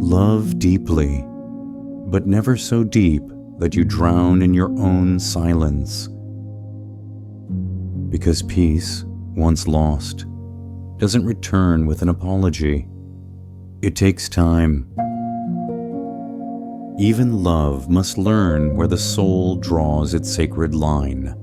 Love deeply, but never so deep that you drown in your own silence. Because peace, once lost, doesn't return with an apology. It takes time. Even love must learn where the soul draws its sacred line.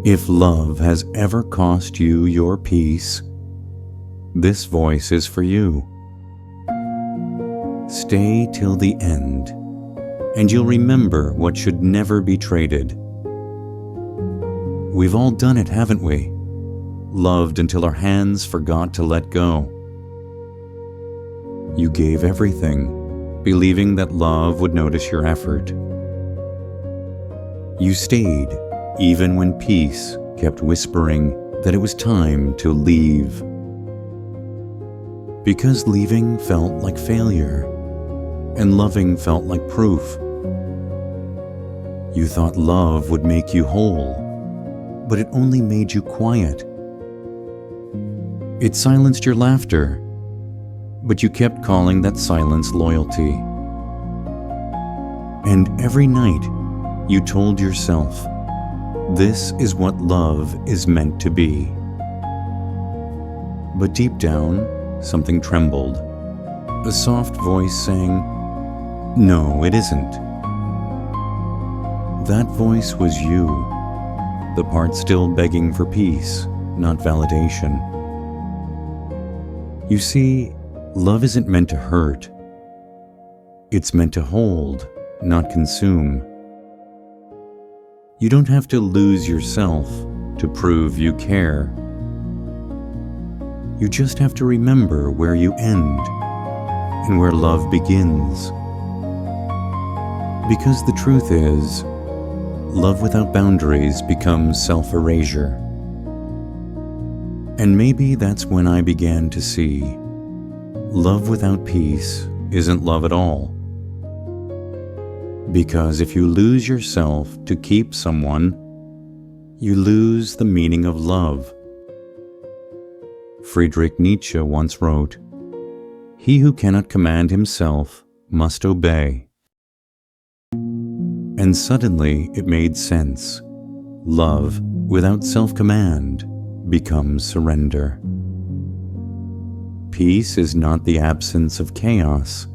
If love has ever cost you your peace, this voice is for you. Stay till the end, and you'll remember what should never be traded. We've all done it, haven't we? Loved until our hands forgot to let go. You gave everything, believing that love would notice your effort. You stayed, even when peace kept whispering that it was time to leave. Because leaving felt like failure, and loving felt like proof. You thought love would make you whole, but it only made you quiet. It silenced your laughter, but you kept calling that silence loyalty. And every night, you told yourself, this is what love is meant to be. But deep down, something trembled. A soft voice saying, no, it isn't. That voice was you, the part still begging for peace, not validation. You see, love isn't meant to hurt. It's meant to hold, not consume. You don't have to lose yourself to prove you care. You just have to remember where you end and where love begins. Because the truth is, love without boundaries becomes self-erasure. And maybe that's when I began to see love without peace isn't love at all. Because if you lose yourself to keep someone, you lose the meaning of love. Friedrich Nietzsche once wrote, "He who cannot command himself must obey." And suddenly it made sense. Love without self-command becomes surrender. Peace is not the absence of chaos.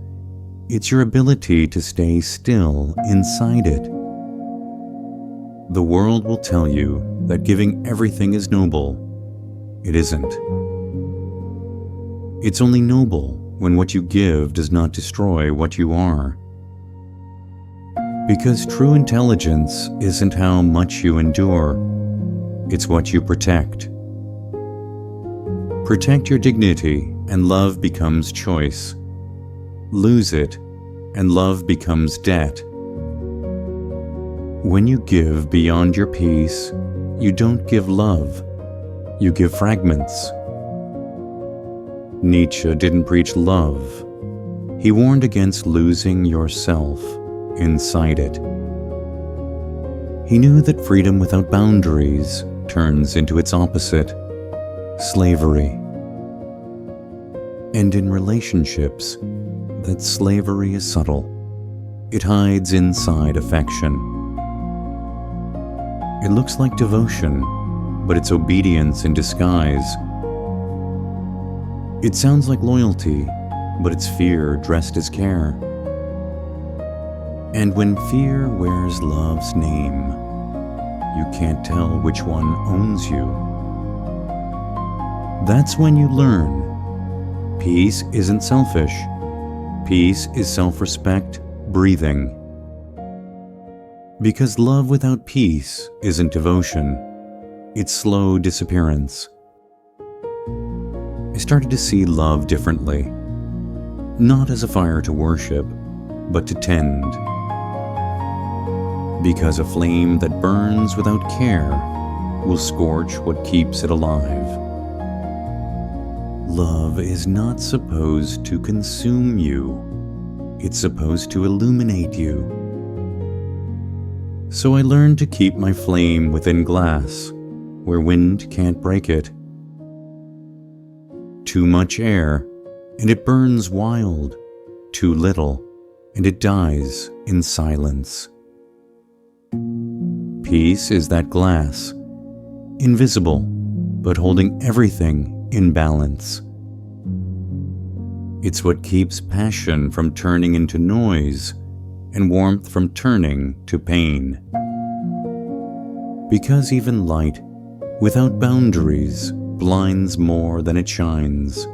It's your ability to stay still inside it. The world will tell you that giving everything is noble. It isn't. It's only noble when what you give does not destroy what you are. Because true intelligence isn't how much you endure, it's what you protect. Protect your dignity and love becomes choice. Lose it and love becomes debt. When you give beyond your peace, you don't give love, you give fragments. Nietzsche didn't preach love. He warned against losing yourself inside it. He knew that freedom without boundaries turns into its opposite, slavery. And in relationships, that slavery is subtle. It hides inside affection. It looks like devotion, but it's obedience in disguise. It sounds like loyalty, but it's fear dressed as care. And when fear wears love's name, you can't tell which one owns you. That's when you learn. Peace isn't selfish. Peace is self-respect, breathing. Because love without peace isn't devotion. It's slow disappearance. I started to see love differently. Not as a fire to worship, but to tend. Because a flame that burns without care will scorch what keeps it alive. Love is not supposed to consume you. It's supposed to illuminate you. So I learned to keep my flame within glass, where wind can't break it. Too much air, and it burns wild, too little, and it dies in silence. Peace is that glass, invisible, but holding everything in balance. It's what keeps passion from turning into noise and warmth from turning to pain. Because even light, without boundaries, blinds more than it shines.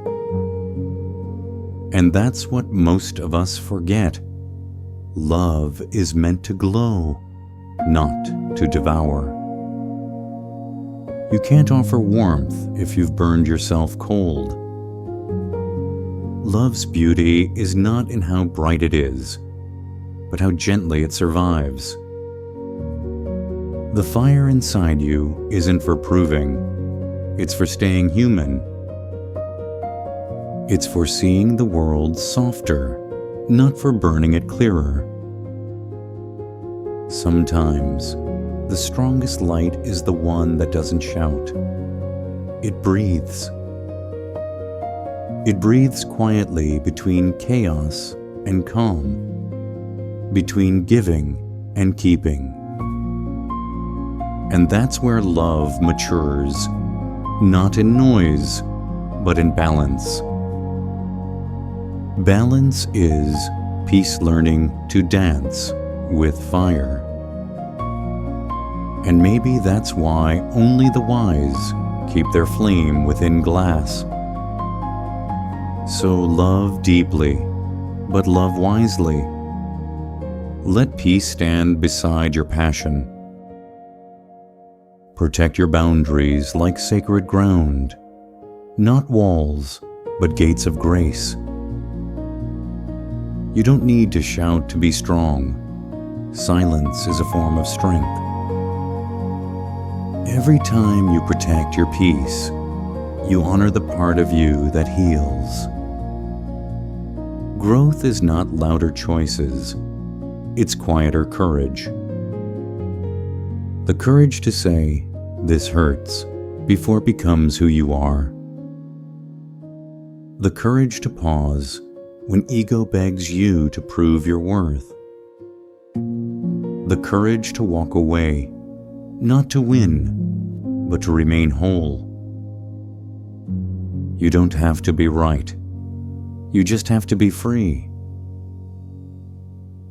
And that's what most of us forget. Love is meant to glow, not to devour. You can't offer warmth if you've burned yourself cold. Love's beauty is not in how bright it is, but how gently it survives. The fire inside you isn't for proving, it's for staying human. It's for seeing the world softer, not for burning it clearer. Sometimes, the strongest light is the one that doesn't shout. It breathes. It breathes quietly between chaos and calm, between giving and keeping. And that's where love matures, not in noise, but in balance. Balance is peace learning to dance with fire. And maybe that's why only the wise keep their flame within glass. So love deeply, but love wisely. Let peace stand beside your passion. Protect your boundaries like sacred ground, not walls, but gates of grace. You don't need to shout to be strong. Silence is a form of strength. Every time you protect your peace, you honor the part of you that heals. Growth is not louder choices, it's quieter courage. The courage to say, "This hurts," before it becomes who you are. The courage to pause when ego begs you to prove your worth. The courage to walk away, not to win, but to remain whole. You don't have to be right. You just have to be free.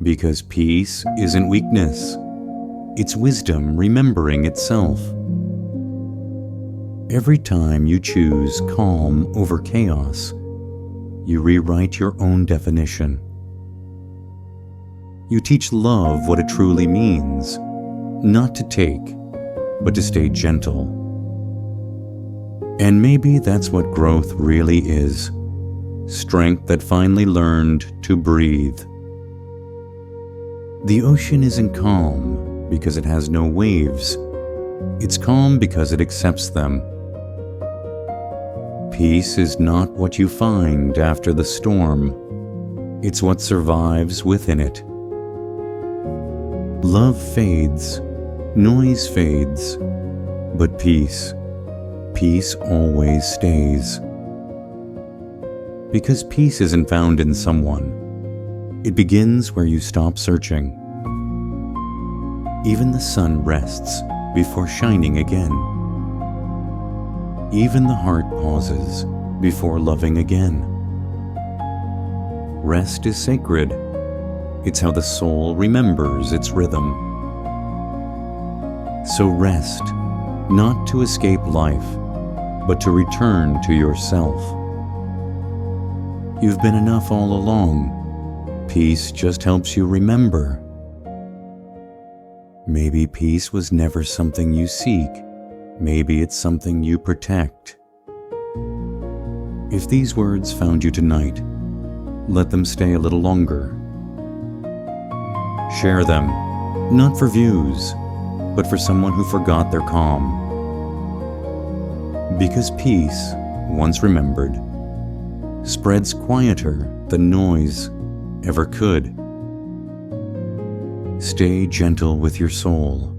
Because peace isn't weakness. It's wisdom remembering itself. Every time you choose calm over chaos, you rewrite your own definition. You teach love what it truly means, not to take, but to stay gentle. And maybe that's what growth really is, strength that finally learned to breathe. The ocean isn't calm because it has no waves. It's calm because it accepts them. Peace is not what you find after the storm. It's what survives within it. Love fades, noise fades, but peace always stays. Because peace isn't found in someone. It begins where you stop searching. Even the sun rests before shining again. Even the heart pauses before loving again. Rest is sacred. It's how the soul remembers its rhythm. So rest, not to escape life, but to return to yourself. You've been enough all along. Peace just helps you remember. Maybe peace was never something you seek. Maybe it's something you protect. If these words found you tonight, let them stay a little longer. Share them, not for views, but for someone who forgot their calm. Because peace, once remembered, spreads quieter than noise ever could. Stay gentle with your soul.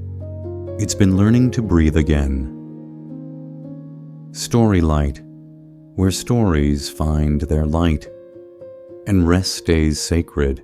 It's been learning to breathe again. Storylight, where stories find their light, and rest stays sacred